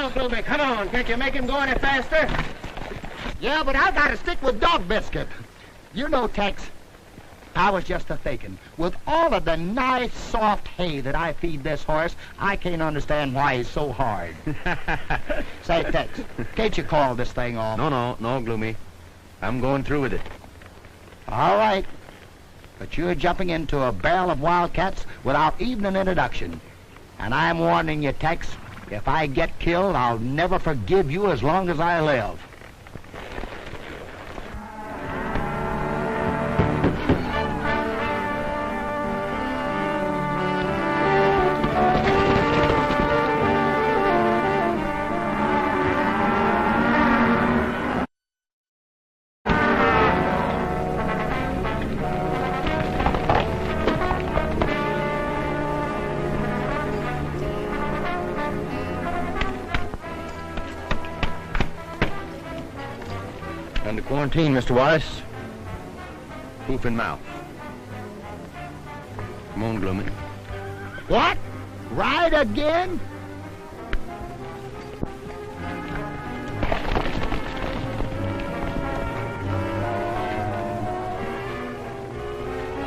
on, Gloomy, come on. Can't you make him go any faster? Yeah, but I gotta stick with Dog Biscuit. You know, Tex, I was just a-thinking. With all of the nice, soft hay that I feed this horse, I can't understand why he's so hard. Say, Tex, can't you call this thing off? No, Gloomy. I'm going through with it. All right. But you're jumping into a barrel of wildcats without even an introduction. And I'm warning you, Tex, if I get killed, I'll never forgive you as long as I live. Under quarantine, Mr. Wallace. Hoof-and-mouth. Come on, Gloomy. What? Ride again?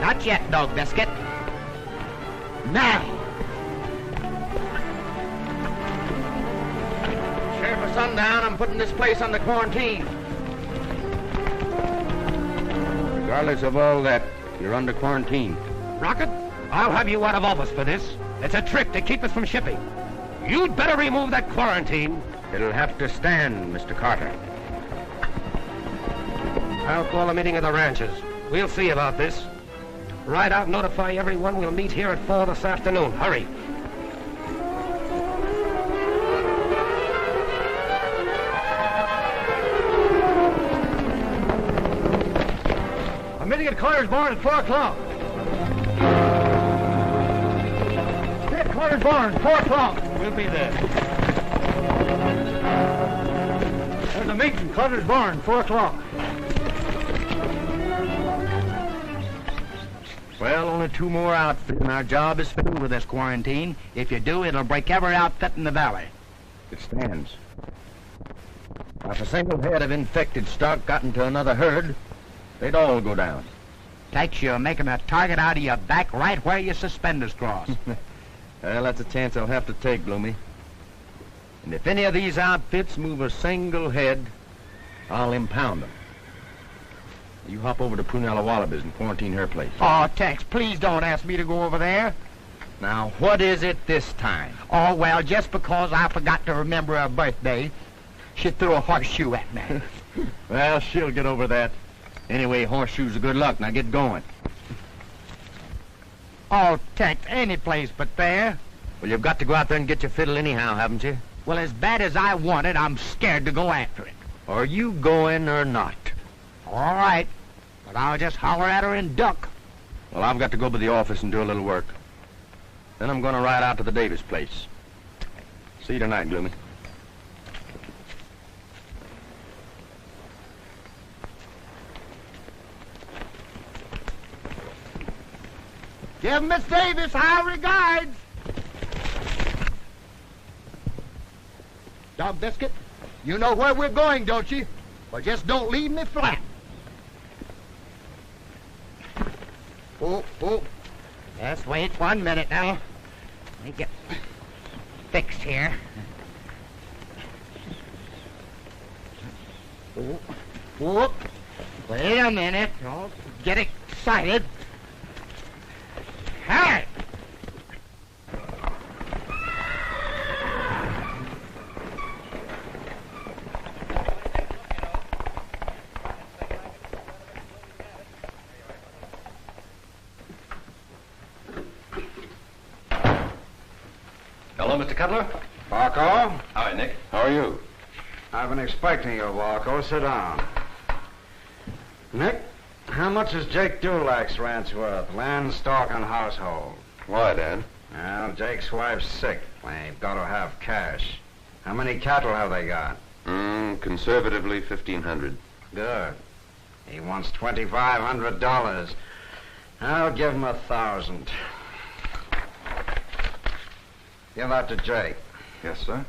Not yet, Dog Biscuit. Now. Sheriff of Sundown, I'm putting this place under quarantine. Regardless of all that, you're under quarantine. Rockett, I'll have you out of office for this. It's a trick to keep us from shipping. You'd better remove that quarantine. It'll have to stand, Mr. Carter. I'll call a meeting of the ranchers. We'll see about this. Ride out and notify everyone we'll meet here at 4 this afternoon. Hurry. I'm meeting at Carter's barn at 4 o'clock. At Carter's barn, 4 o'clock. We'll be there. There's a meeting in Carter's barn, 4 o'clock. Well, only 2 more outfits, and our job is filled with this quarantine. If you do, it'll break every outfit in the valley. It stands. Now, if a single head of infected stock got into another herd, they'd all go down. Tex, you're making a target out of your back right where your suspenders cross. Well, that's a chance I'll have to take, Gloomy. And if any of these outfits move a single head, I'll impound them. You hop over to Prunella Wallabies and quarantine her place. Oh, Tex, please don't ask me to go over there. Now, what is it this time? Oh, well, just because I forgot to remember her birthday, she threw a horseshoe at me. Well, she'll get over that. Anyway, horseshoes are good luck. Now get going. Oh, Tex, any place but there. Well, you've got to go out there and get your fiddle anyhow, haven't you? Well, as bad as I want it, I'm scared to go after it. Are you going or not? All right, but I'll just holler at her and duck. Well, I've got to go to the office and do a little work. Then I'm going to ride out to the Davis place. See you tonight, Gloomy. Give Miss Davis our regards. Dog Biscuit, you know where we're going, don't you? Well, just don't leave me flat. Oh. Just wait 1 minute now. Let me get fixed here. Oh. Wait a minute. Don't get excited. Hey! Hello, Mr. Cuttler. Walko? Hi, Nick. How are you? I've been expecting you, Walko. Sit down. Nick, how much is Jake Dulac's ranch worth? Land, stock, and household. Why, Dan? Well, Jake's wife's sick. They've got to have cash. How many cattle have they got? Conservatively, 1,500. Good. He wants $2,500. I'll give him 1,000. Give that to Jake. Yes, sir.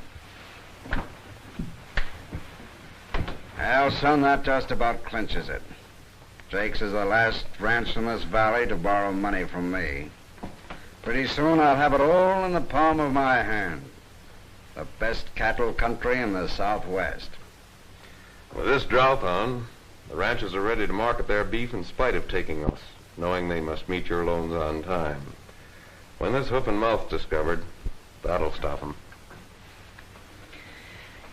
Well, son, that just about clinches it. Jake's is the last ranch in this valley to borrow money from me. Pretty soon I'll have it all in the palm of my hand. The best cattle country in the Southwest. With this drought on, the ranchers are ready to market their beef in spite of taking us, knowing they must meet your loans on time. When this hoof-and-mouth's discovered, that'll stop them.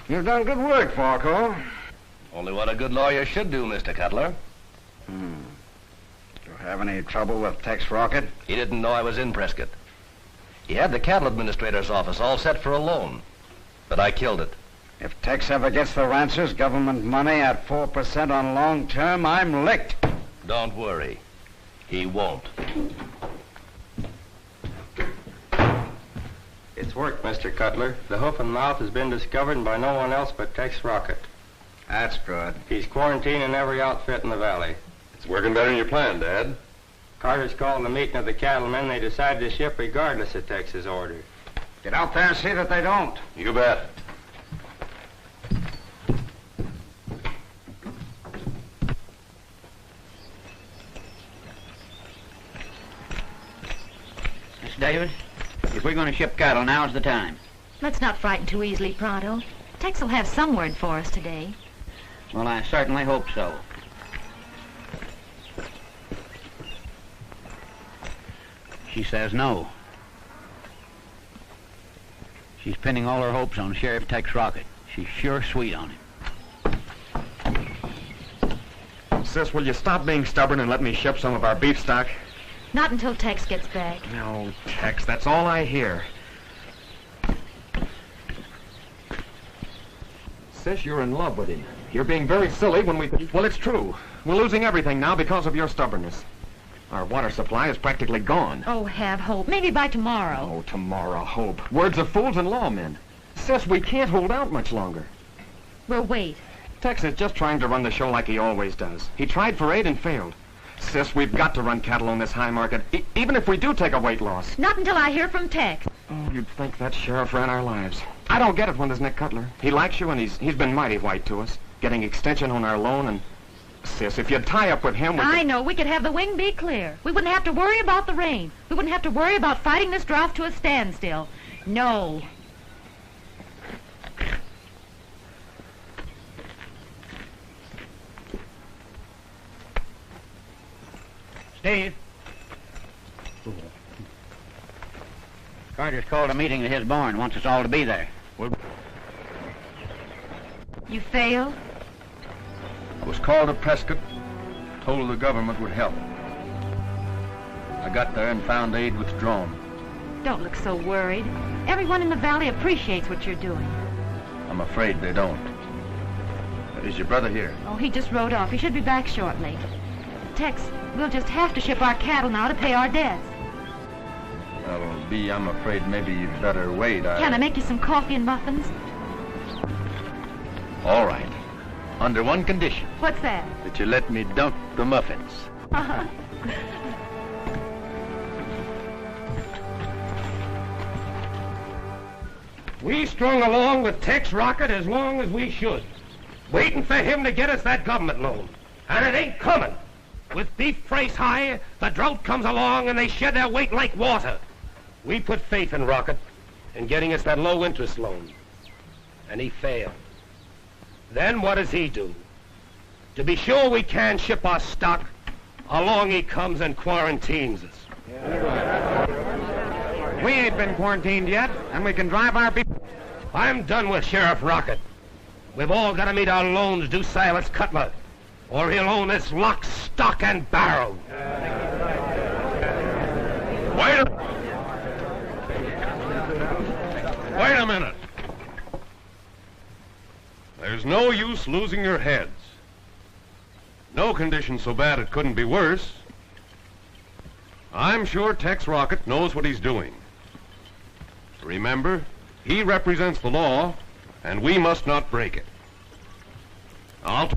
You've done good work, Falco. Only what a good lawyer should do, Mr. Cuttler. Do you have any trouble with Tex Rockett? He didn't know I was in Prescott. He had the cattle administrator's office all set for a loan, but I killed it. If Tex ever gets the ranchers government money at 4% on long term, I'm licked. Don't worry. He won't. It's worked, Mr. Cuttler. The hoof-and-mouth has been discovered by no one else but Tex Rockett. That's good. He's quarantining every outfit in the valley. It's working better than you planned, Dad. Carter's called the meeting of the cattlemen. They decided to ship regardless of Tex's order. Get out there and see that they don't. You bet. Miss Davis, if we're going to ship cattle, now's the time. Let's not frighten too easily, Pronto. Tex will have some word for us today. Well, I certainly hope so. She says no. She's pinning all her hopes on Sheriff Tex Rockett. She's sure sweet on him. Sis, will you stop being stubborn and let me ship some of our beef stock? Not until Tex gets back. No, Tex, that's all I hear. Sis, you're in love with him. You're being very silly when we... Well, it's true. We're losing everything now because of your stubbornness. Our water supply is practically gone. Oh, have hope. Maybe by tomorrow. Oh, tomorrow, hope. Words of fools and lawmen. Sis, we can't hold out much longer. We'll wait. Tex is just trying to run the show like he always does. He tried for 8 and failed. Sis, we've got to run cattle on this high market, even if we do take a weight loss. Not until I hear from Tex. Oh, you'd think that sheriff ran our lives. I don't get it when there's Nick Cuttler. He likes you, and he's been mighty white to us, getting extension on our loan, and... Sis, if you'd tie up with him, I know. We could have the wing be clear. We wouldn't have to worry about the rain. We wouldn't have to worry about fighting this drought to a standstill. No. Steve. Carter's called a meeting at his barn. Wants us all to be there. You failed? I was called to Prescott, told the government would help. I got there and found aid withdrawn. Don't look so worried. Everyone in the valley appreciates what you're doing. I'm afraid they don't. Is your brother here? Oh, he just rode off. He should be back shortly. Tex, we'll just have to ship our cattle now to pay our debts. Well, B, I'm afraid maybe you'd better wait. Can I make you some coffee and muffins? All right. Under one condition. What's that? That you let me dunk the muffins. We strung along with Tex Rockett as long as we should, waiting for him to get us that government loan. And it ain't coming. With beef price high, the drought comes along and they shed their weight like water. We put faith in Rockett in getting us that low-interest loan. And he failed. Then what does he do? To be sure we can ship our stock, along he comes and quarantines us. We ain't been quarantined yet, and we can drive our beef. I'm done with Sheriff Rockett. We've all got to meet our loans due Cylus Cuttler, or he'll own this lock, stock, and barrel. Wait a minute. There's no use losing your heads. No condition so bad it couldn't be worse. I'm sure Tex Rockett knows what he's doing. Remember, he represents the law, and we must not break it. I'll...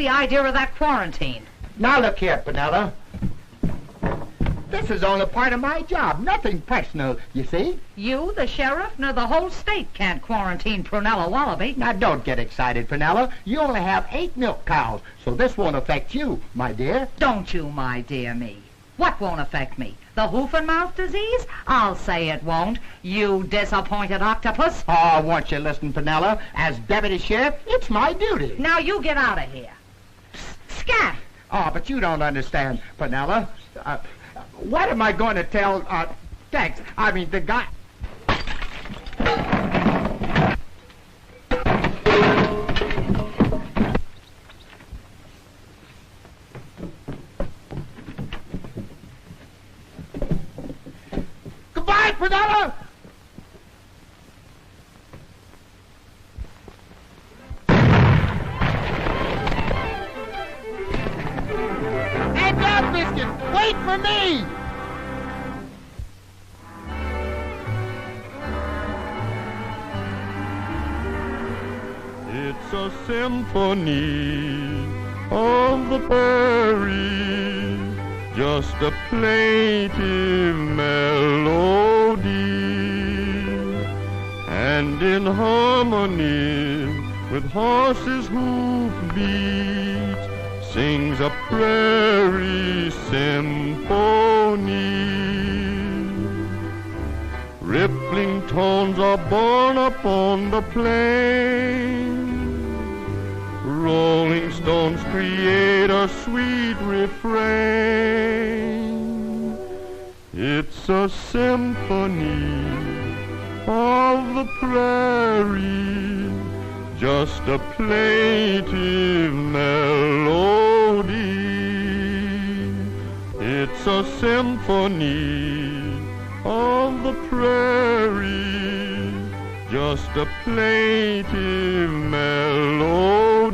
the idea of that quarantine? Now look here, Penella. This is only part of my job, nothing personal, you see? You, the sheriff, nor the whole state can't quarantine Prunella Wallaby. Now don't get excited, Penella. You only have 8 milk cows, so this won't affect you, my dear. Don't you, my dear me. What won't affect me? The hoof-and-mouth disease? I'll say it won't, you disappointed octopus. Oh, won't you listen, Penella? As deputy sheriff, it's my duty. Now you get out of here. Scat! Oh, but you don't understand, Penella. What am I going to tell, Tex? I mean, the guy... Goodbye, Penella! Hey, Dog Biscuit, wait for me! It's a symphony of the prairie, just a plaintive melody, and in harmony with horses' hoofbeats sings a prairie symphony. Rippling tones are borne upon the plain. Rolling stones create a sweet refrain. It's a symphony of the prairie, just a plaintive melody. It's a symphony of the prairie, just a plaintive melody,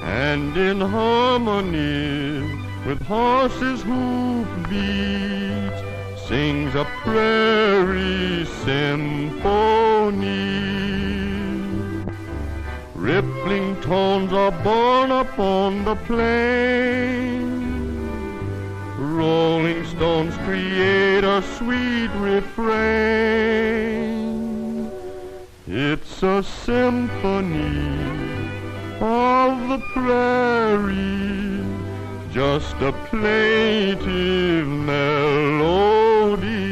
and in harmony with horses' hoofbeats sings a prairie symphony. Rippling tones are borne upon the plain. Rolling stones create a sweet refrain. It's a symphony of the prairie, just a plaintive melody.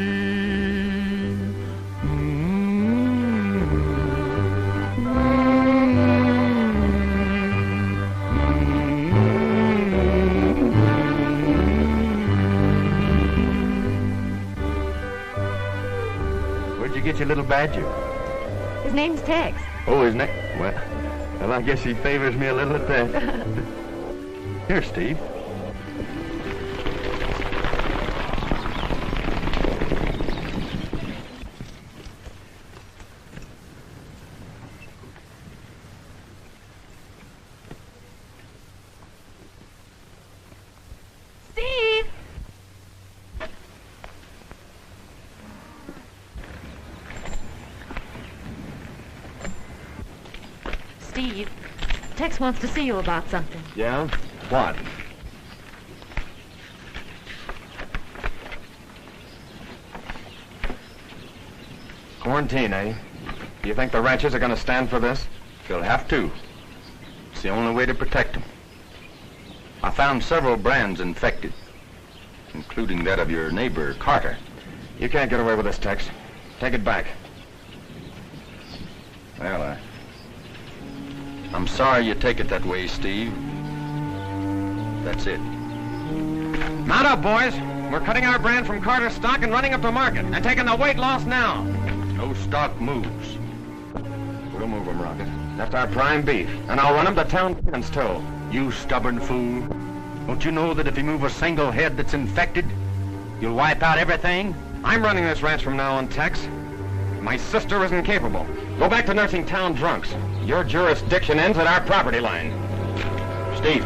Get your little badger. His name's Tex. Oh, his name? Well, I guess he favors me a little at that. Here, Steve. Steve! Steve, Tex wants to see you about something. Yeah? What? Quarantine, eh? Do you think the ranchers are going to stand for this? They'll have to. It's the only way to protect them. I found several brands infected, including that of your neighbor, Carter. You can't get away with this, Tex. Take it back. Well, I'm sorry you take it that way, Steve. That's it. Mount up, boys. We're cutting our brand from Carter's stock and running up to market, and taking the weight loss now. No stock moves. We'll move them, Rocket. That's our prime beef, and I'll run them to town fence toe. You stubborn fool. Don't you know that if you move a single head that's infected, you'll wipe out everything? I'm running this ranch from now on, Tex. My sister isn't capable. Go back to nursing town drunks. Your jurisdiction ends at our property line. Steve.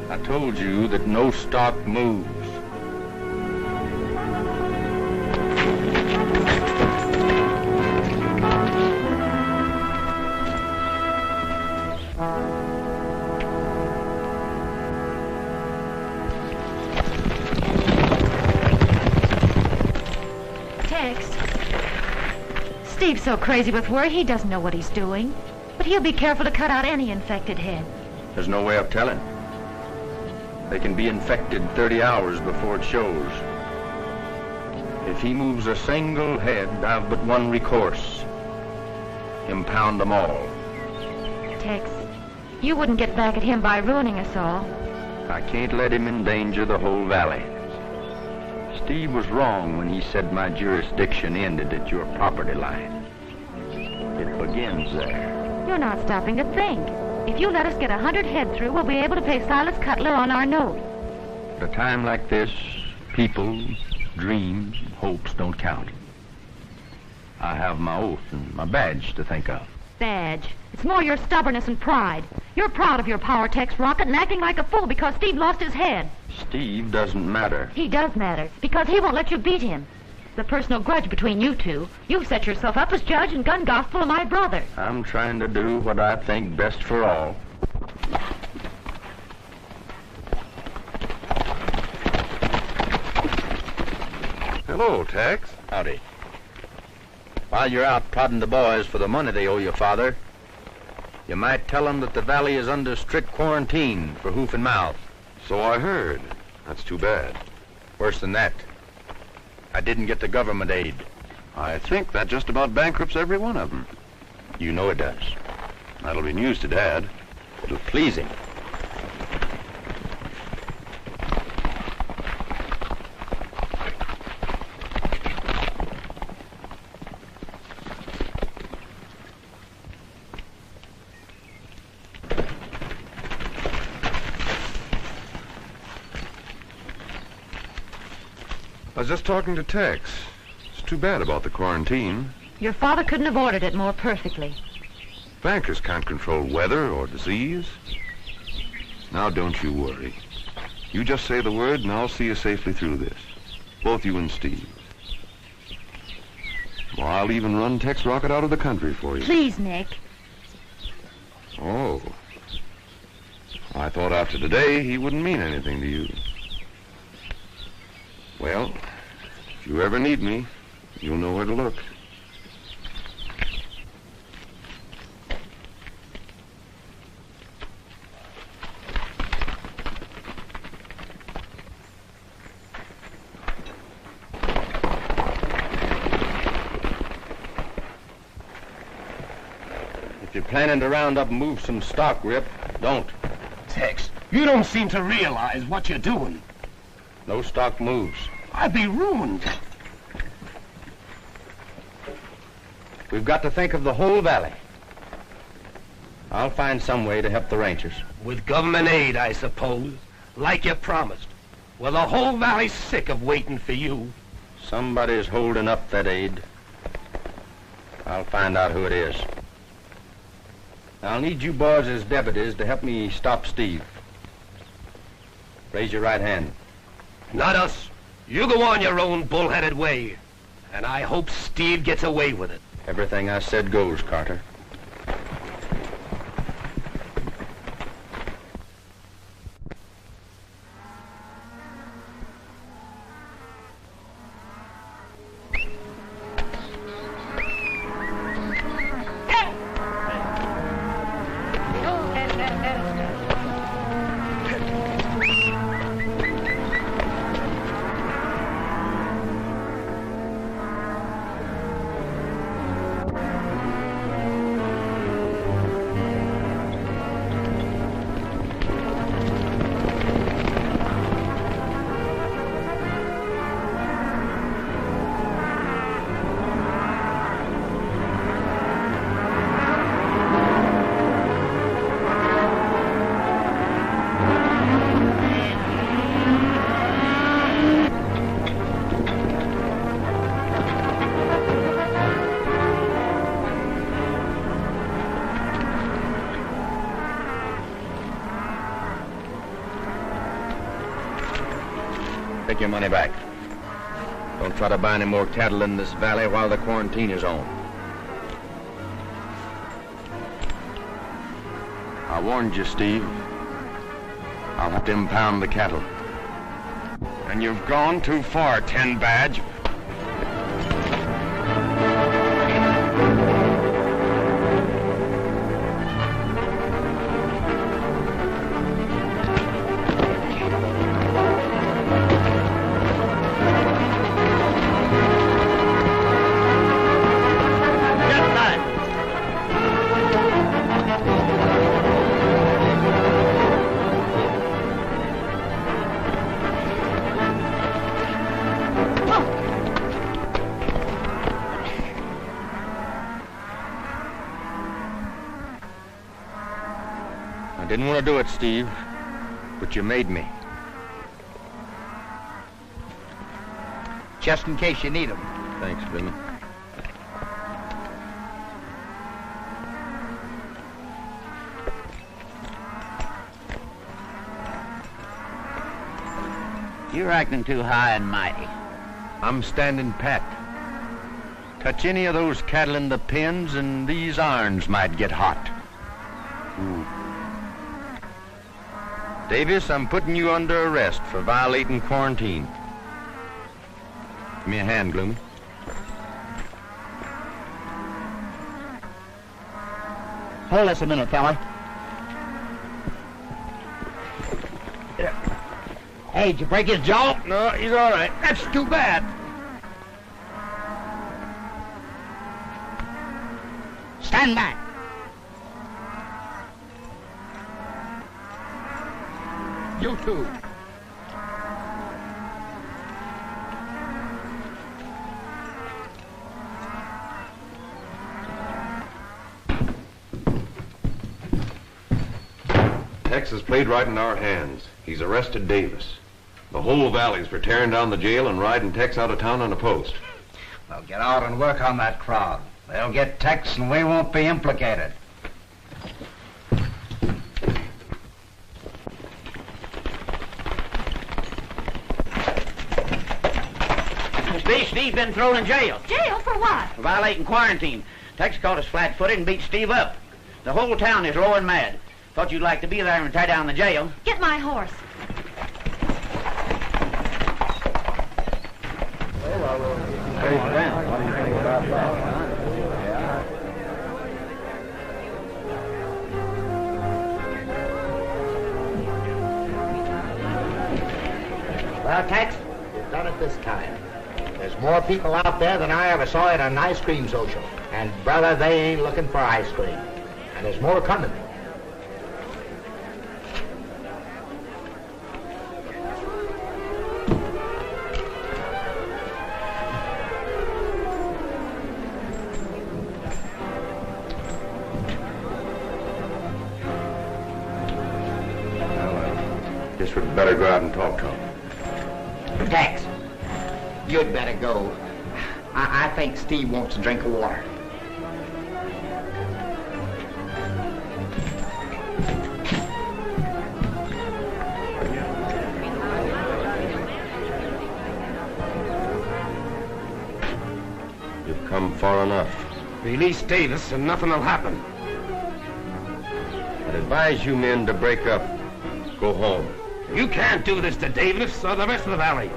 I told you that no stock moves. Steve's so crazy with worry, he doesn't know what he's doing. But he'll be careful to cut out any infected head. There's no way of telling. They can be infected 30 hours before it shows. If he moves a single head, I've but one recourse. Impound them all. Tex, you wouldn't get back at him by ruining us all. I can't let him endanger the whole valley. Steve was wrong when he said my jurisdiction ended at your property line. It begins there. You're not stopping to think. If you let us get 100 head through, we'll be able to pay Cylus Cuttler on our note. At a time like this, people, dreams, hopes don't count. I have my oath and my badge to think of. Badge? It's more your stubbornness and pride. You're proud of your power, Tex Rockett, and acting like a fool because Steve lost his head. Steve doesn't matter. He does matter, because he won't let you beat him. The personal grudge between you two. You've set yourself up as judge and gun gospel of my brother. I'm trying to do what I think best for all. Hello, Tex. Howdy. While you're out prodding the boys for the money they owe you, Father, you might tell them that the valley is under strict quarantine for hoof-and-mouth. So I heard. That's too bad. Worse than that, I didn't get the government aid. I think that just about bankrupts every one of them. You know it does. That'll be news to Dad. It'll please him. I was just talking to Tex. It's too bad about the quarantine. Your father couldn't have ordered it more perfectly. Bankers can't control weather or disease. Now don't you worry. You just say the word and I'll see you safely through this. Both you and Steve. Well, I'll even run Tex Rockett out of the country for you. Please, Nick. Oh. I thought after today he wouldn't mean anything to you. Well, if you ever need me, you'll know where to look. If you're planning to round up and move some stock, Rip, don't. Tex, you don't seem to realize what you're doing. No stock moves. I'd be ruined. We've got to think of the whole valley. I'll find some way to help the ranchers. With government aid, I suppose, like you promised. Well, the whole valley's sick of waiting for you. Somebody's holding up that aid. I'll find out who it is. I'll need you boys as deputies to help me stop Steve. Raise your right hand. Not us. You go on your own bullheaded way. And I hope Steve gets away with it. Everything I said goes, Carter. Take your money back. Don't try to buy any more cattle in this valley while the quarantine is on. I warned you, Steve. I'll have to impound the cattle. And you've gone too far, 10 Badge. Didn't want to do it, Steve, but you made me. Just in case you need them. Thanks, Bennet. You're acting too high and mighty. I'm standing pat. Touch any of those cattle in the pens and these irons might get hot. Ooh. Davis, I'm putting you under arrest for violating quarantine. Give me a hand, Gloomy. Hold this a minute, fella. Hey, did you break his jaw? No, he's all right. That's too bad. Stand back. You too. Tex has played right in our hands. He's arrested Davis. The whole valley's for tearing down the jail and riding Tex out of town on a post. Well, get out and work on that crowd. They'll get Tex and we won't be implicated. Steve's been thrown in jail. Jail for what? For violating quarantine. Tex caught us flat-footed and beat Steve up. The whole town is low and mad. Thought you'd like to be there and tie down the jail. Get my horse. Well, Tex, you've done it this time. There's more people out there than I ever saw at an ice cream social. And, brother, they ain't looking for ice cream. And there's more coming. Guess we'd better go out and talk to him. Tex, you'd better go. I think Steve wants a drink of water. You've come far enough. Release Davis and nothing will happen. I'd advise you men to break up. Go home. You can't do this to Davis or the rest of the valley.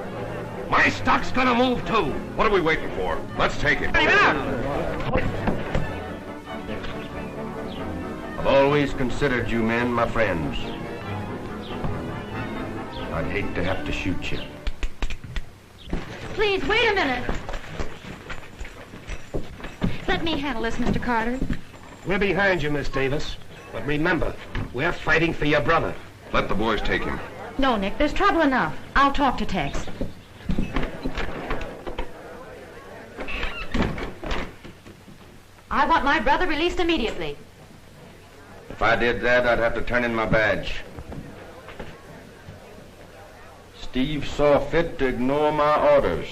My stock's gonna move too. What are we waiting for? Let's take it. I've always considered you men my friends. I'd hate to have to shoot you. Please, wait a minute. Let me handle this, Mr. Carter. We're behind you, Miss Davis. But remember, we're fighting for your brother. Let the boys take him. No, Nick, there's trouble enough. I'll talk to Tex. I want my brother released immediately. If I did that, I'd have to turn in my badge. Steve saw fit to ignore my orders.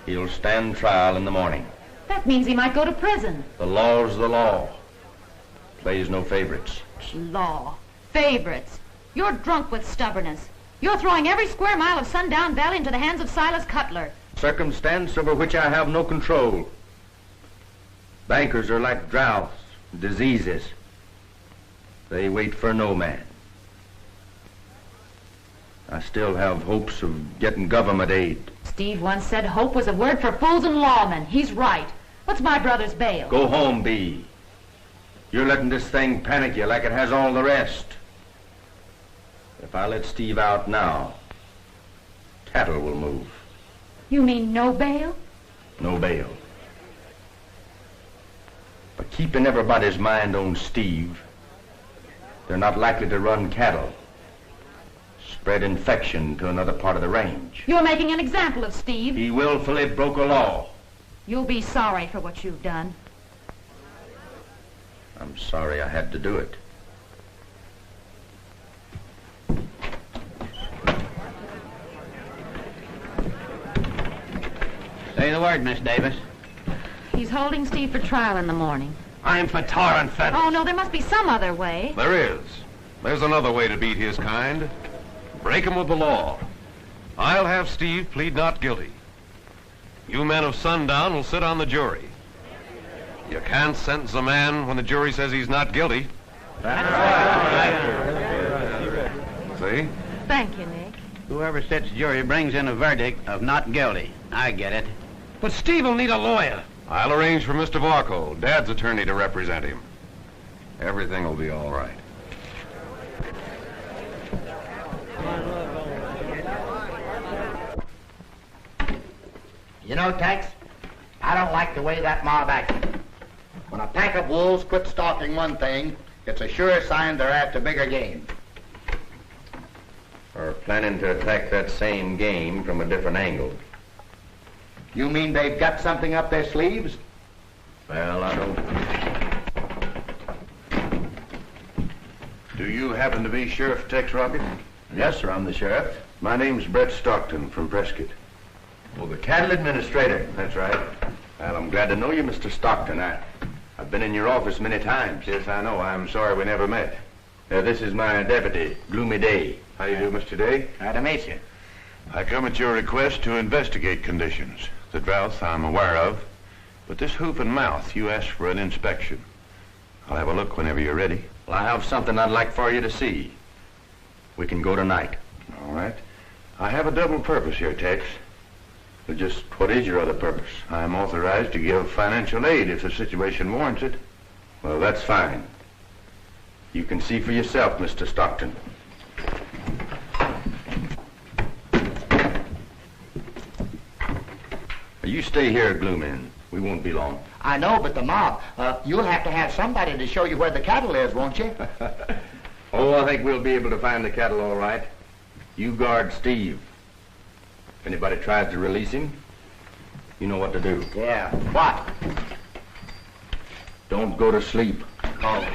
He'll stand trial in the morning. That means he might go to prison. The law's the law. Plays no favorites. Law. Favorites. You're drunk with stubbornness. You're throwing every square mile of Sundown Valley into the hands of Cylus Cuttler. Circumstance over which I have no control. Bankers are like droughts, diseases. They wait for no man. I still have hopes of getting government aid. Steve once said hope was a word for fools and lawmen. He's right. What's my brother's bail? Go home, Bee. You're letting this thing panic you like it has all the rest. If I let Steve out now, cattle will move. You mean no bail? No bail. But keeping everybody's mind on Steve, they're not likely to run cattle, spread infection to another part of the range. You're making an example of Steve. He willfully broke a law. You'll be sorry for what you've done. I'm sorry I had to do it. Say the word, Miss Davis. He's holding Steve for trial in the morning. I'm for tar and feathers. Oh, no, there must be some other way. There is. There's another way to beat his kind. Break him with the law. I'll have Steve plead not guilty. You men of Sundown will sit on the jury. You can't sentence a man when the jury says he's not guilty. That's right. See? Thank you, Nick. Whoever sits jury brings in a verdict of not guilty. I get it. But Steve will need a lawyer. I'll arrange for Mr. Varco, Dad's attorney, to represent him. Everything will be all right. You know, Tex, I don't like the way that mob acted. When a pack of wolves quit stalking one thing, it's a sure sign they're after bigger game. Or planning to attack that same game from a different angle. You mean they've got something up their sleeves? Well, I don't... Do you happen to be Sheriff Tex Rockett? Yes, sir, I'm the sheriff. My name's Brett Stockton from Prescott. Well, the cattle administrator. That's right. Well, I'm glad to know you, Mr. Stockton. I've been in your office many times. Yes, I know. I'm sorry we never met. This is my deputy, Gloomy Day. How do you do, Mr. Day? Glad to meet you. I come at your request to investigate conditions. The drought I'm aware of, but this hoof and mouth, you asked for an inspection. I'll have a look whenever you're ready. Well, I have something I'd like for you to see. We can go tonight. All right. I have a double purpose here, Tex. But just what is your other purpose? I'm authorized to give financial aid if the situation warrants it. Well, that's fine. You can see for yourself, Mr. Stockton. You stay here, Gloomy. We won't be long. I know, but the mob, you'll have to have somebody to show you where the cattle is, won't you? Oh, I think we'll be able to find the cattle all right. You guard Steve. If anybody tries to release him, you know what to do. Yeah, what? Don't go to sleep. Oh.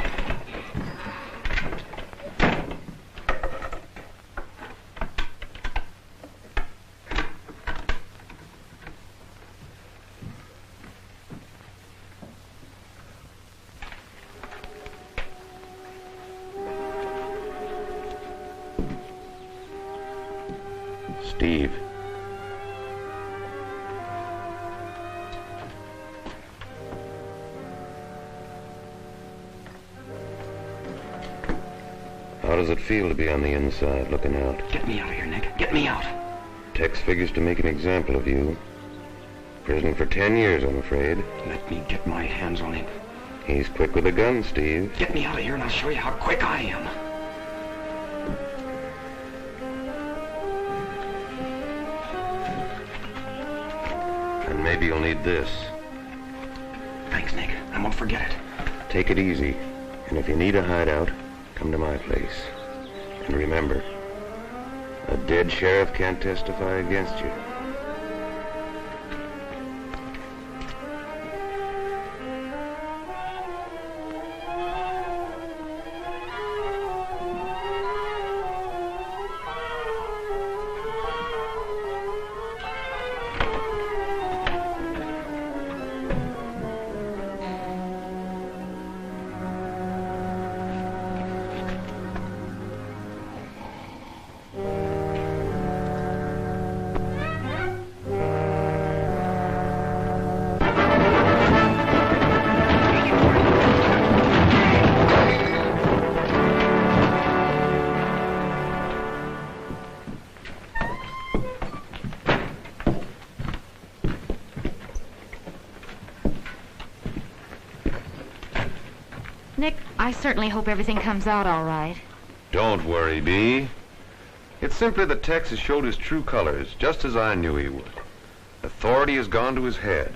Steve. How does it feel to be on the inside, looking out? Get me out of here, Nick. Get me out. Tex figures to make an example of you. Prison for 10 years, I'm afraid. Let me get my hands on him. He's quick with a gun, Steve. Get me out of here and I'll show you how quick I am. And maybe you'll need this. Thanks, Nick. I won't forget it. Take it easy. And if you need a hideout, come to my place. And remember, a dead sheriff can't testify against you. Nick, I certainly hope everything comes out all right. Don't worry, Bee. It's simply that Tex has showed his true colors, just as I knew he would. Authority has gone to his head.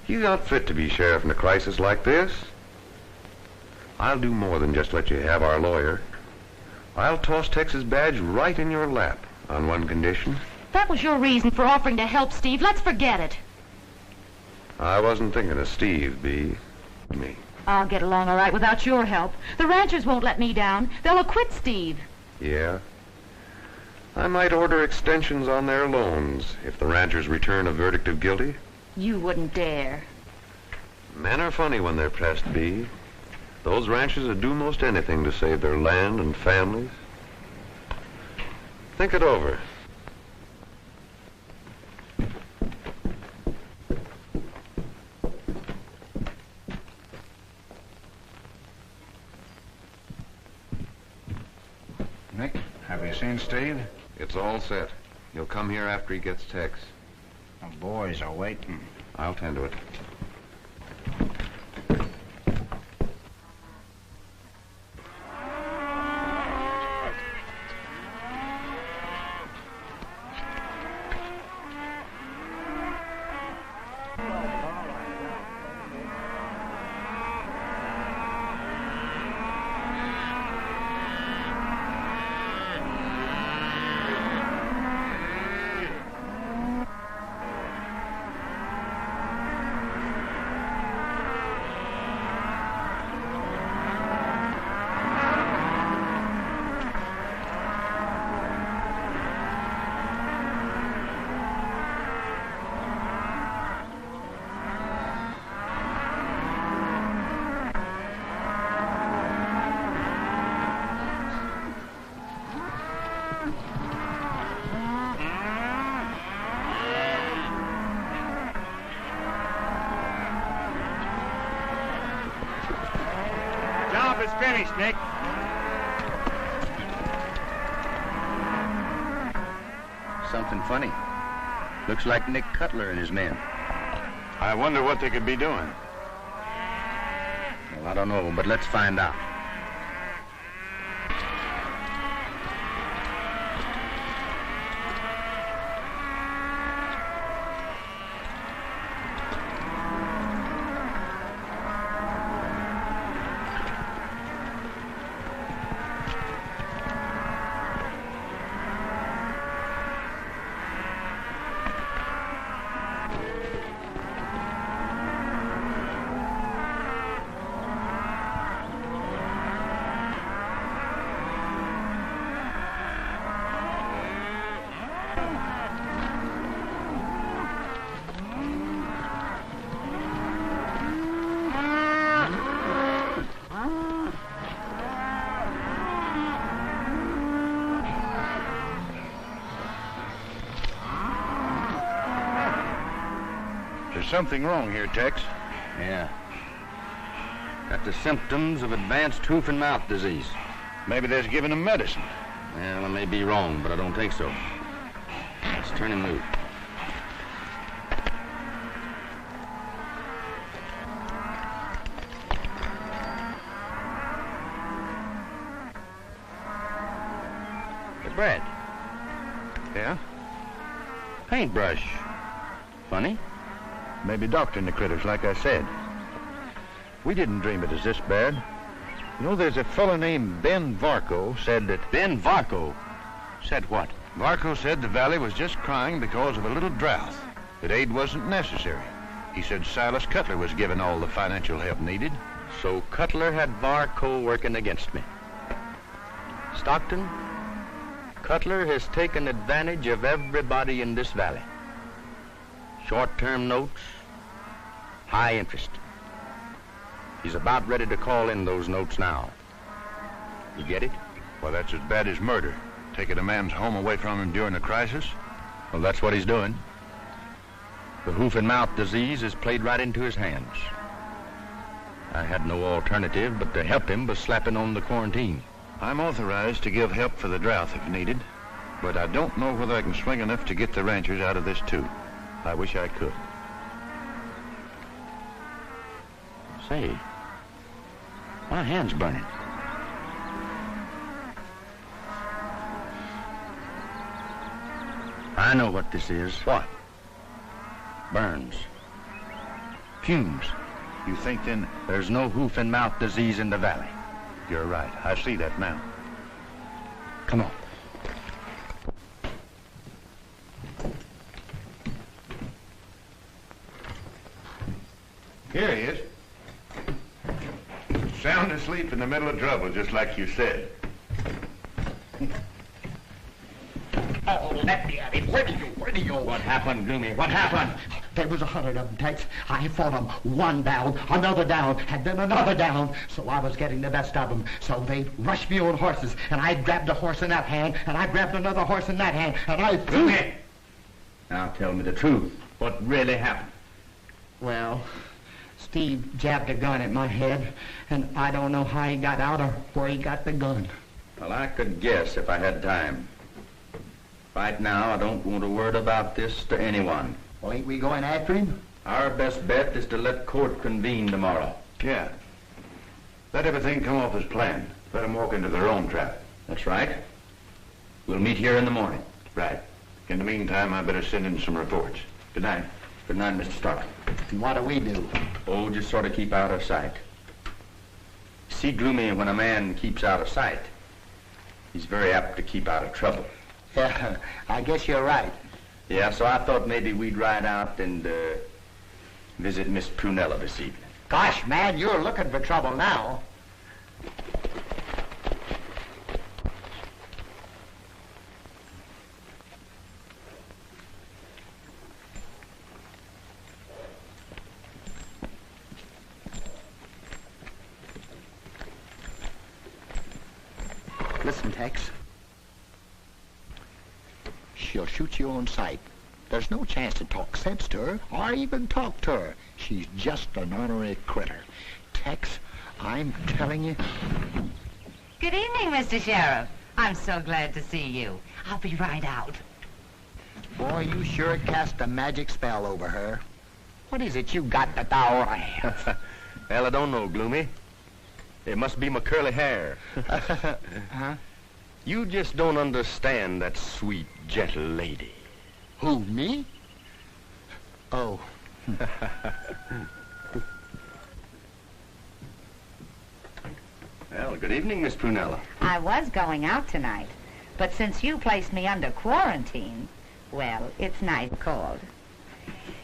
He's not fit to be sheriff in a crisis like this. I'll do more than just let you have our lawyer. I'll toss Tex's badge right in your lap on one condition. That was your reason for offering to help Steve. Let's forget it. I wasn't thinking of Steve, Bee. Me. I'll get along all right without your help. The ranchers won't let me down. They'll acquit Steve. Yeah? I might order extensions on their loans if the ranchers return a verdict of guilty. You wouldn't dare. Men are funny when they're pressed, Bee. Those ranchers would do most anything to save their land and families. Think it over. Nick, have you seen Steve? It's all set. He'll come here after he gets Tex. The boys are waiting. I'll tend to it. Job is finished, Nick. Something funny. Looks like Nick Cuttler and his men. I wonder what they could be doing. Well, I don't know, but let's find out. There's something wrong here, Tex. Yeah. Got the symptoms of advanced hoof-and-mouth disease. Maybe they're giving him medicine. Well, I may be wrong, but I don't think so. Let's turn him loose. Hey, Brad. Yeah? Paintbrush. Funny. Maybe doctoring the critters, like I said. We didn't dream it as this bad. You know, there's a fellow named Ben Varco said that... Ben Varco? Said what? Varco said the valley was just crying because of a little drought, that aid wasn't necessary. He said Cylus Cuttler was given all the financial help needed. So Cuttler had Varco working against me. Stockton, Cuttler has taken advantage of everybody in this valley. Short-term notes, high interest. He's about ready to call in those notes now. You get it? Well, that's as bad as murder. Taking a man's home away from him during a crisis. Well, that's what he's doing. The hoof-and-mouth disease has played right into his hands. I had no alternative but to help him by slapping on the quarantine. I'm authorized to give help for the drought if needed, but I don't know whether I can swing enough to get the ranchers out of this, too. I wish I could. Say, my hand's burning. I know what this is. What? Burns. Fumes. You think then... There's no hoof-and-mouth disease in the valley. You're right. I see that now. Come on. Here he is. Sound asleep in the middle of trouble, just like you said. Oh, let me at him. Where do you? What happened, Gloomy? What happened? There was 100 of them, Tex. I fought them. One down, another down, and then another down. So I was getting the best of them. So they rushed me on horses, and I grabbed a horse in that hand, and I grabbed another horse in that hand, and I threw it. Now tell me the truth. What really happened? Well, Steve jabbed a gun at my head, and I don't know how he got out or where he got the gun. Well, I could guess if I had time. Right now, I don't want a word about this to anyone. Well, ain't we going after him? Our best bet is to let court convene tomorrow. Yeah. Let everything come off as planned. Let them walk into their own trap. That's right. We'll meet here in the morning. Right. In the meantime, I better send in some reports. Good night. Good night, Mr. Stark. And what do we do? Oh, just sort of keep out of sight. See, Gloomy, when a man keeps out of sight, he's very apt to keep out of trouble. Yeah, I guess you're right. Yeah, so I thought maybe we'd ride out and visit Miss Prunella this evening. Gosh, man, you're looking for trouble now. Listen, Tex. She'll shoot you on sight. There's no chance to talk sense to her, or even talk to her. She's just an ornery critter. Tex, I'm telling you... Good evening, Mr. Sheriff. I'm so glad to see you. I'll be right out. Boy, you sure cast a magic spell over her. What is it you got that thou have? Well, I don't know, Gloomy. It must be my curly hair. Huh? You just don't understand that sweet, gentle lady. Who, me? Oh. Well, good evening, Miss Prunella. I was going out tonight, but since you placed me under quarantine, well, it's nice called.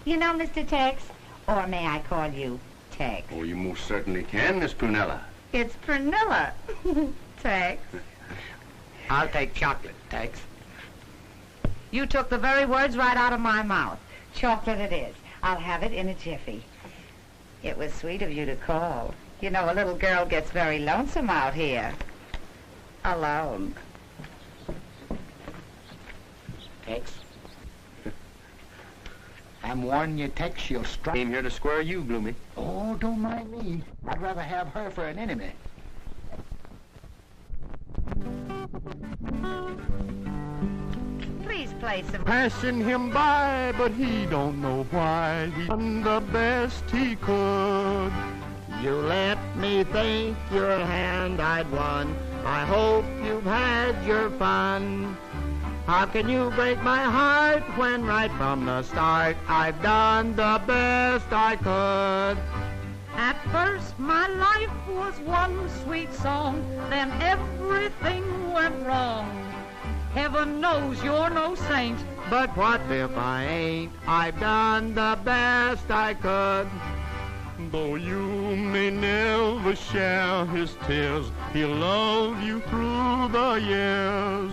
You know, Mr. Tex, or may I call you Tex? Oh, you most certainly can, Miss Prunella. It's Prunella, Tex. I'll take chocolate, Tex. You took the very words right out of my mouth. Chocolate it is. I'll have it in a jiffy. It was sweet of you to call. You know, a little girl gets very lonesome out here. Alone. Tex. I'm warning you, Tex, she'll strike. Came here to square you, Gloomy. Oh, don't mind me. I'd rather have her for an enemy. Please play some... Passing him by, but he don't know why. He done the best he could. You let me think your hand I'd won. I hope you've had your fun. How can you break my heart when right from the start I've done the best I could? At first my life was one sweet song, then everything went wrong. Heaven knows you're no saint, but what if I ain't? I've done the best I could. Though you may never share his tears, he'll love you through the years.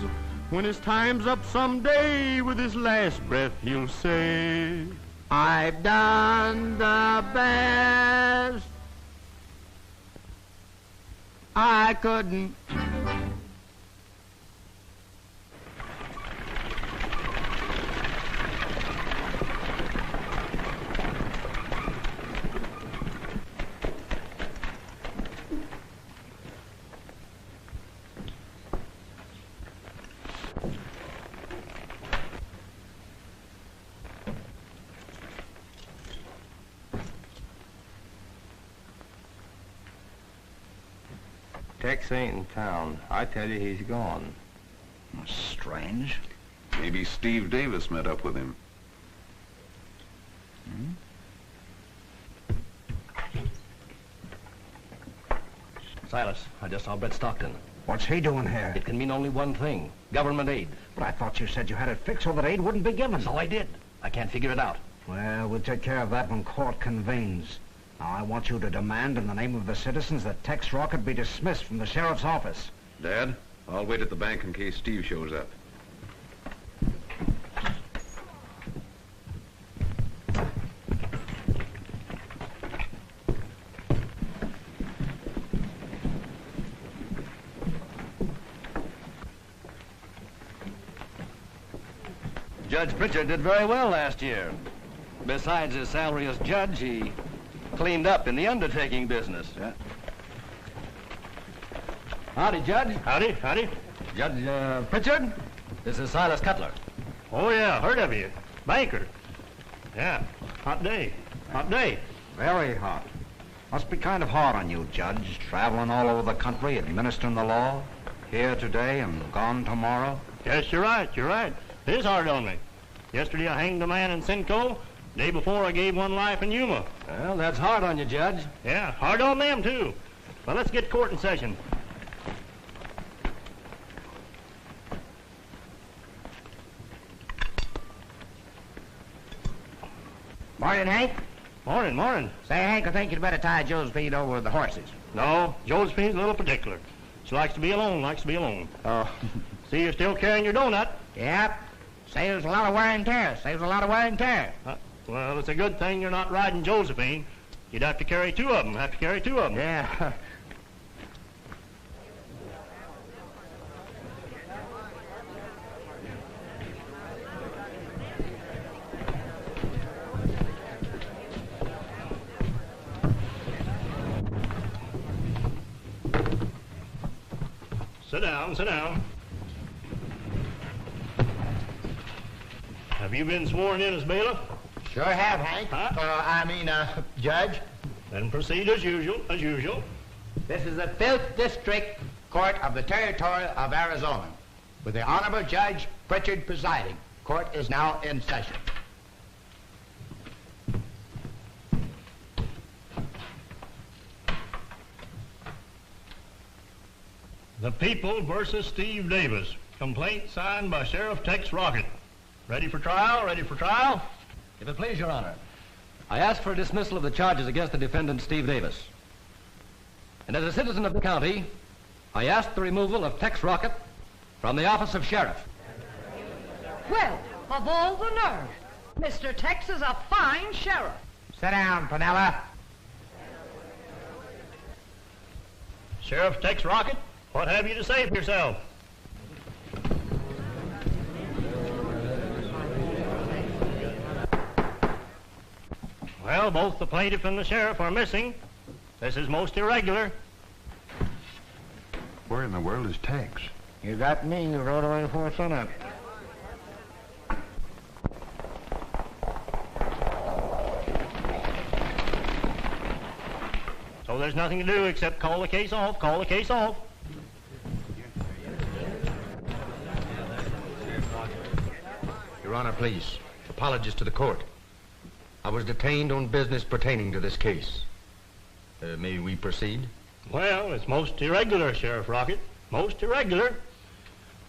When his time's up someday, with his last breath he'll say, I've done the best I couldn't. Tex ain't in town. I tell you, he's gone. Strange. Maybe Steve Davis met up with him. Cylus, I just saw Brett Stockton. What's he doing here? It can mean only one thing. Government aid. But I thought you said you had it fixed so that aid wouldn't be given. So I did. I can't figure it out. Well, we'll take care of that when court convenes. Now, I want you to demand in the name of the citizens that Tex Rockett be dismissed from the sheriff's office. Dad, I'll wait at the bank in case Steve shows up. Judge Pritchard did very well last year. Besides his salary as judge, he cleaned up in the undertaking business. Yeah. Howdy, Judge. Howdy, howdy. Judge Pritchard, this is Cylus Cuttler. Oh, yeah, heard of you. Banker. Yeah, hot day. Hot day. Very hot. Must be kind of hard on you, Judge, traveling all over the country, administering the law. Here today and gone tomorrow. Yes, you're right, you're right. It is hard on me. Yesterday I hanged a man in Simcoe. Day before I gave one life in Yuma. Well, that's hard on you, Judge. Yeah, hard on them, too. Well, let's get court in session. Morning, Hank. Morning, morning. Say, Hank, I think you'd better tie Josephine over with the horses. No, Josephine's a little particular. She likes to be alone, likes to be alone. Oh. See, you're still carrying your donut. Yep. Saves a lot of wear and tear. Saves a lot of wear and tear. Well, it's a good thing you're not riding Josephine. You'd have to carry two of them. Yeah. Sit down, sit down. Have you been sworn in as bailiff? Sure have, Hank. Judge. Then proceed as usual, as usual. This is the 5th District Court of the Territory of Arizona, with the Honorable Judge Pritchard presiding. Court is now in session. The People versus Steve Davis. Complaint signed by Sheriff Tex Rockett. Ready for trial? Ready for trial? If it please, Your Honor, I ask for a dismissal of the charges against the defendant, Steve Davis. And as a citizen of the county, I ask the removal of Tex Rockett from the office of sheriff. Well, of all the nerve. Mr. Tex is a fine sheriff. Sit down, Panella. Sheriff Tex Rockett, what have you to say for yourself? Well, both the plaintiff and the sheriff are missing. This is most irregular. Where in the world is Tex? You got me. You rode away before sunup. So there's nothing to do except call the case off, call the case off. Your Honor, please. Apologies to the court. I was detained on business pertaining to this case. May we proceed? Well, it's most irregular, Sheriff Rockett. Most irregular.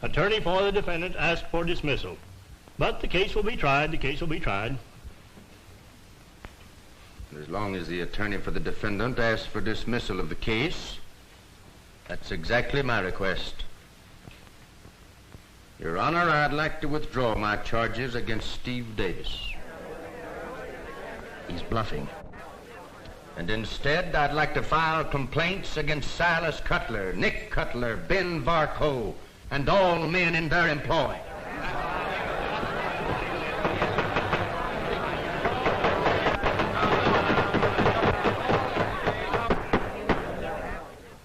Attorney for the defendant asked for dismissal. But the case will be tried, the case will be tried. As long as the attorney for the defendant asks for dismissal of the case, that's exactly my request. Your Honor, I'd like to withdraw my charges against Steve Davis. He's bluffing. And instead, I'd like to file complaints against Cylus Cuttler, Nick Cuttler, Ben Varco, and all men in their employ.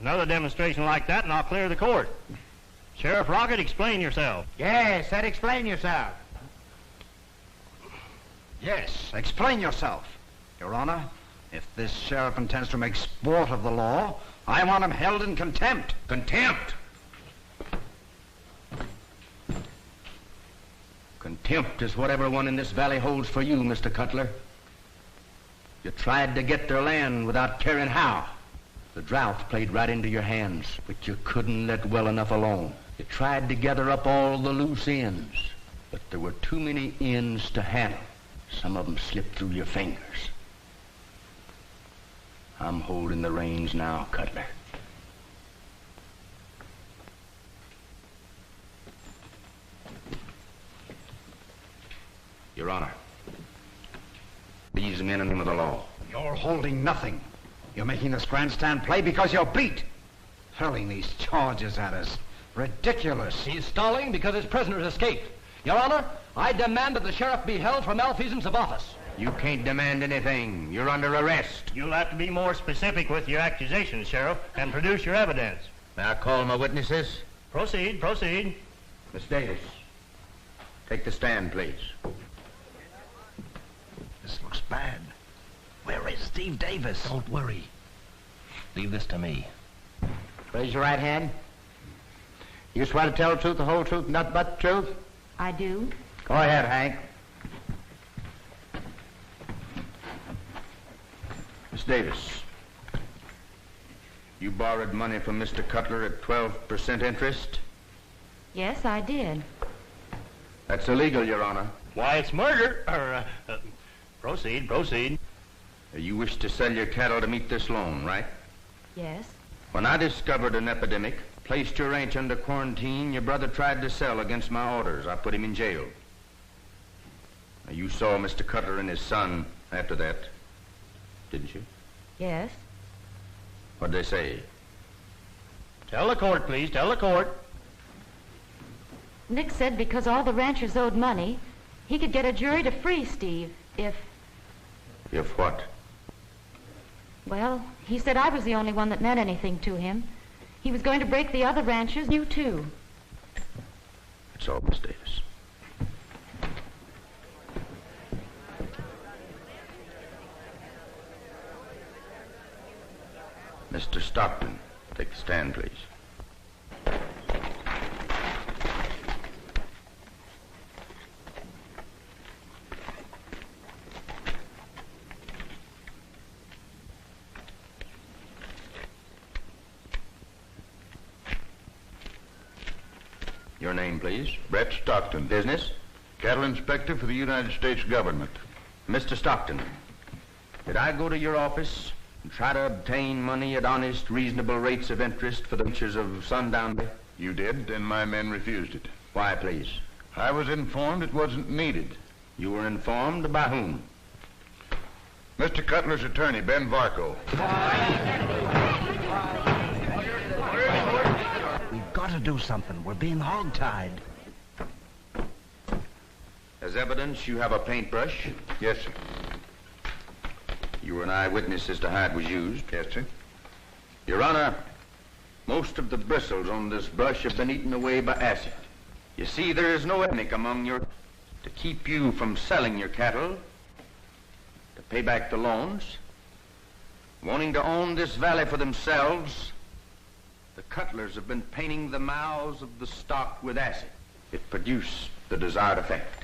Another demonstration like that, and I'll clear the court. Sheriff Rockett, explain yourself. Yes, said explain yourself. Yes, explain yourself. Your Honor, if this sheriff intends to make sport of the law, I want him held in contempt. Contempt? Contempt is what everyone in this valley holds for you, Mr. Cuttler. You tried to get their land without caring how. The drought played right into your hands, but you couldn't let well enough alone. You tried to gather up all the loose ends, but there were too many ends to handle. Some of them slipped through your fingers. I'm holding the reins now, Cuttler. Your Honor, these men in the name of the law. You're holding nothing. You're making this grandstand play because you're beat. Hurling these charges at us. Ridiculous. He's stalling because his prisoners escaped. Your Honor, I demand that the sheriff be held for malfeasance of office. You can't demand anything. You're under arrest. You'll have to be more specific with your accusations, Sheriff, and produce your evidence. May I call my witnesses? Proceed, proceed. Miss Davis, take the stand, please. This looks bad. Where is Steve Davis? Don't worry. Leave this to me. Raise your right hand. You swear to tell the truth, the whole truth, nothing but the truth? I do. Go ahead, Hank. Miss Davis, you borrowed money from Mr. Cuttler at 12% interest? Yes, I did. That's illegal, Your Honor. Why, it's murder. Proceed, proceed. You wish to sell your cattle to meet this loan, right? Yes. When I discovered an epidemic, placed your ranch under quarantine, your brother tried to sell against my orders. I put him in jail. Now, you saw Mr. Cuttler and his son after that, didn't you? Yes. What'd they say? Tell the court, please. Tell the court. Nick said because all the ranchers owed money, he could get a jury to free Steve if... If what? Well, he said I was the only one that meant anything to him. He was going to break the other ranchers, you too. That's all, Miss Davis. Mr. Stockton, take the stand, please. Your name, please. Brett Stockton. Business? Cattle inspector for the United States government. Mr. Stockton, did I go to your office and try to obtain money at honest, reasonable rates of interest for the ranchers of Sundown Bay? You did, and my men refused it. Why, please? I was informed it wasn't needed. You were informed by whom? Mr. Cutler's attorney, Ben Varco. We've got to do something. We're being hog-tied. As evidence, you have a paintbrush? Yes, sir. You were an eyewitness as to how it was used? Yes, sir. Your Honor, most of the bristles on this brush have been eaten away by acid. You see, there is no ethnic among your... to keep you from selling your cattle, to pay back the loans, wanting to own this valley for themselves. The Cutlers have been painting the mouths of the stock with acid. It produced the desired effect.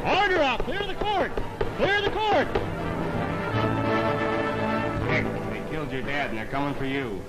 Order out! Clear the court! Clear the court! Nick, they killed your dad and they're coming for you.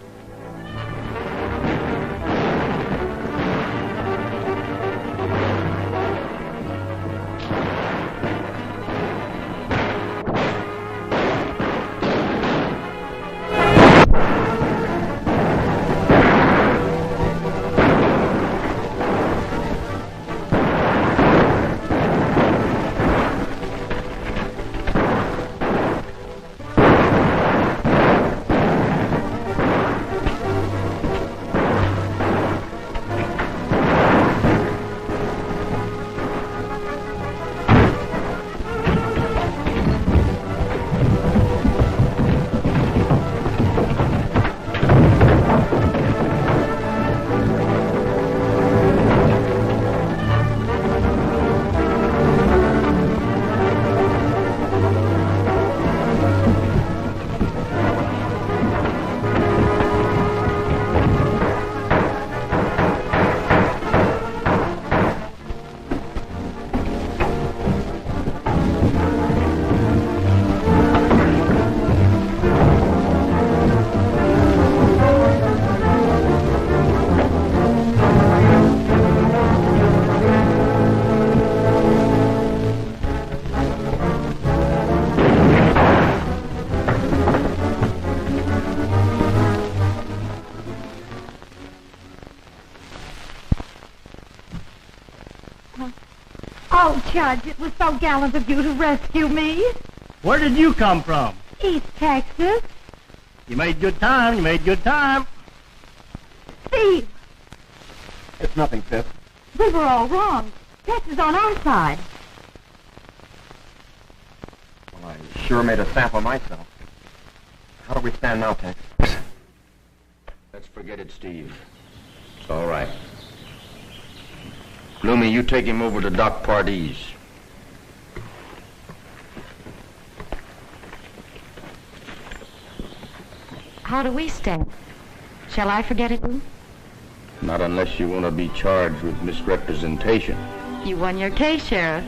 Oh, Judge, it was so gallant of you to rescue me. Where did you come from? East Texas. You made good time. You made good time. Steve, It's nothing, Sis. we were all wrong. Tex is on our side. Well, I sure made a sample myself. How do we stand now, Tex? Let's forget it, Steve. It's all right. Bloomy, you take him over to Doc Pardee's. How do we stand? Shall I forget it, Lou? Not unless you want to be charged with misrepresentation. You won your case, Sheriff.